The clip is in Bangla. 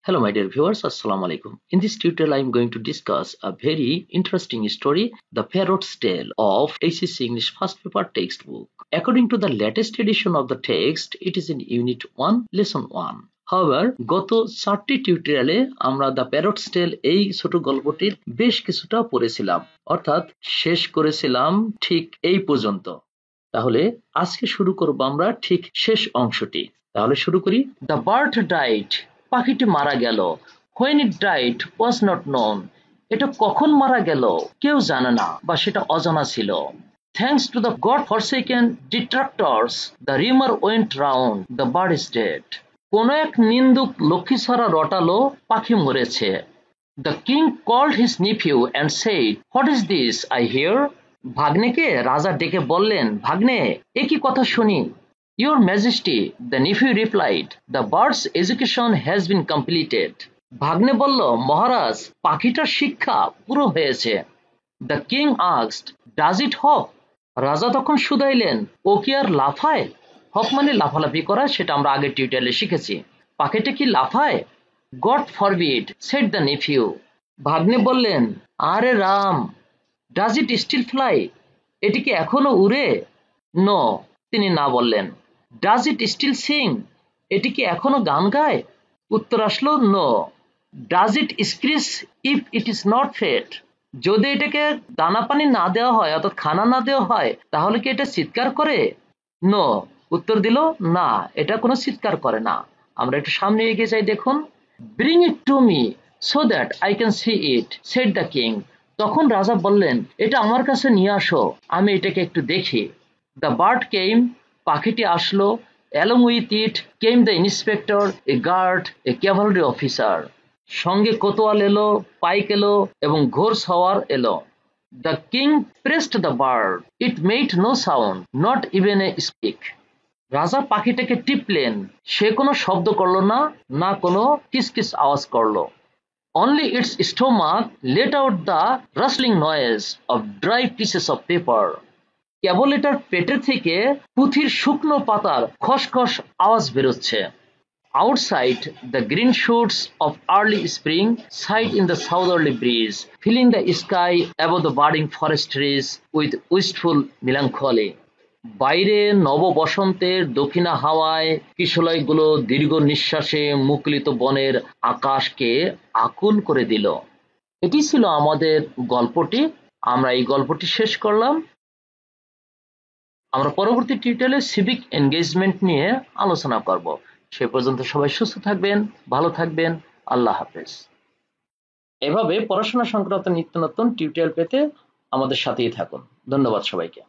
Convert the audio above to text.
Hello my dear viewers, Assalamu alaikum. In this tutorial I am going to discuss a very interesting story, The Parrot's Tale of ACC English First Paper textbook. According to the latest edition of the text, it is in Unit 1, Lesson 1. However, গত 4টি টিউটোরিয়ালে আমরা দ্য প্যারটস টেল এই ছোট গল্পটির বেশ কিছুটা পড়েছিলাম, অর্থাৎ শেষ করেছিলাম ঠিক এই পর্যন্ত। তাহলে আজকে শুরু করব আমরা ঠিক শেষ অংশটি। তাহলে শুরু করি। দ্য বার্ড ডাইড, পাখিটি মারা গেল। When it died was not known, এটা কখন মারা গেল কেউ জানে না বা সেটা অজানা ছিল। Thanks to the God-forsaken detractors, the rumor went round, the bird is dead. কোনো এক নিন্দুক লক্ষ্মী ছাড়া রটালো, পাখি মরেছে। The king called his nephew and said, What is this I hear? ভাগ্নেকে রাজা ডেকে বললেন, ভাগ্নে এ কি কথা শুনি? Your Majesty, the nephew replied, the bird's education has been completed. ভাগ্নে বলল, মহারাজ পাখিটার শিক্ষা পুরো হয়েছে। The king asked, does it hop? রাজা তখন শুধাইলেন, ও কি আর লাফায়? হপ মানে লাফালাফি করা, সেটা আমরা আগের টিউটোরিয়ালে শিখেছি। পাখিটা কি লাফায়? God forbid, said the nephew. ভাগ্নে বললেন, আরে Ram, does it still fly? এটি কি এখনো উড়ে? No, তিনি না বললেন। Does it still sing? এটি কি এখনো গান গায়? উত্তর আসলো no. Does it screech if it is not fed? যদি এটাকে দানা পানি না দেওয়া হয়, অর্থাৎ খানা না দেওয়া হয়, তাহলে কি এটা চিৎকার করে? No. উত্তর দিল না, এটা কোনো চিৎকার করে না। আমরা একটু সামনে এগিয়ে যাই, দেখুন। Bring it to me so that I can see it, said the king. তখন রাজা বললেন, এটা আমার কাছে নিয়ে আসো, আমি এটাকে একটু দেখি। The bird came, পাখিটি আসলো। Along with it came the inspector, a guard, a cavalry officer. সঙ্গে কোতোয়াল এলো, পাইক এলো এবং ঘোড় সওয়ার এলো। The king pressed the bird. It made no sound, not even a squeak. রাজা পাখিটাকে টিপলেন, সে কোনো শব্দ করলো না, না কোনো কিসকিস আওয়াজ করলো। Only its stomach let out the rustling noise of dry pieces of paper. কেবল এটার পেটে থেকে পুঁথির শুকনো পাতার খসখস আওয়াজ বেরোচ্ছে। Outside, the green shoots of early spring sighed in the southerly breeze, filling the sky above the budding forest trees with wistful melancholy. বাইরে নব বসন্তের দক্ষিণা হাওয়ায় কিশলয়গুলো দীর্ঘ নিঃশ্বাসে মুখরিত বনের আকাশকে আকুল করে দিল। এটি ছিল আমাদের গল্পটি। আমরা এই গল্পটি শেষ করলাম। আমরা পরবর্তী টিউটোরিয়ালে সিভিক এনগেজমেন্ট নিয়ে আলোচনা করব। সে পর্যন্ত সবাই সুস্থ থাকবেন, ভালো থাকবেন। আল্লাহ হাফেজ। এভাবে পড়াশোনা সংক্রান্ত নিত্য নতুন টিউটোরিয়াল পেতে আমাদের সাথেই থাকুন। ধন্যবাদ সবাইকে।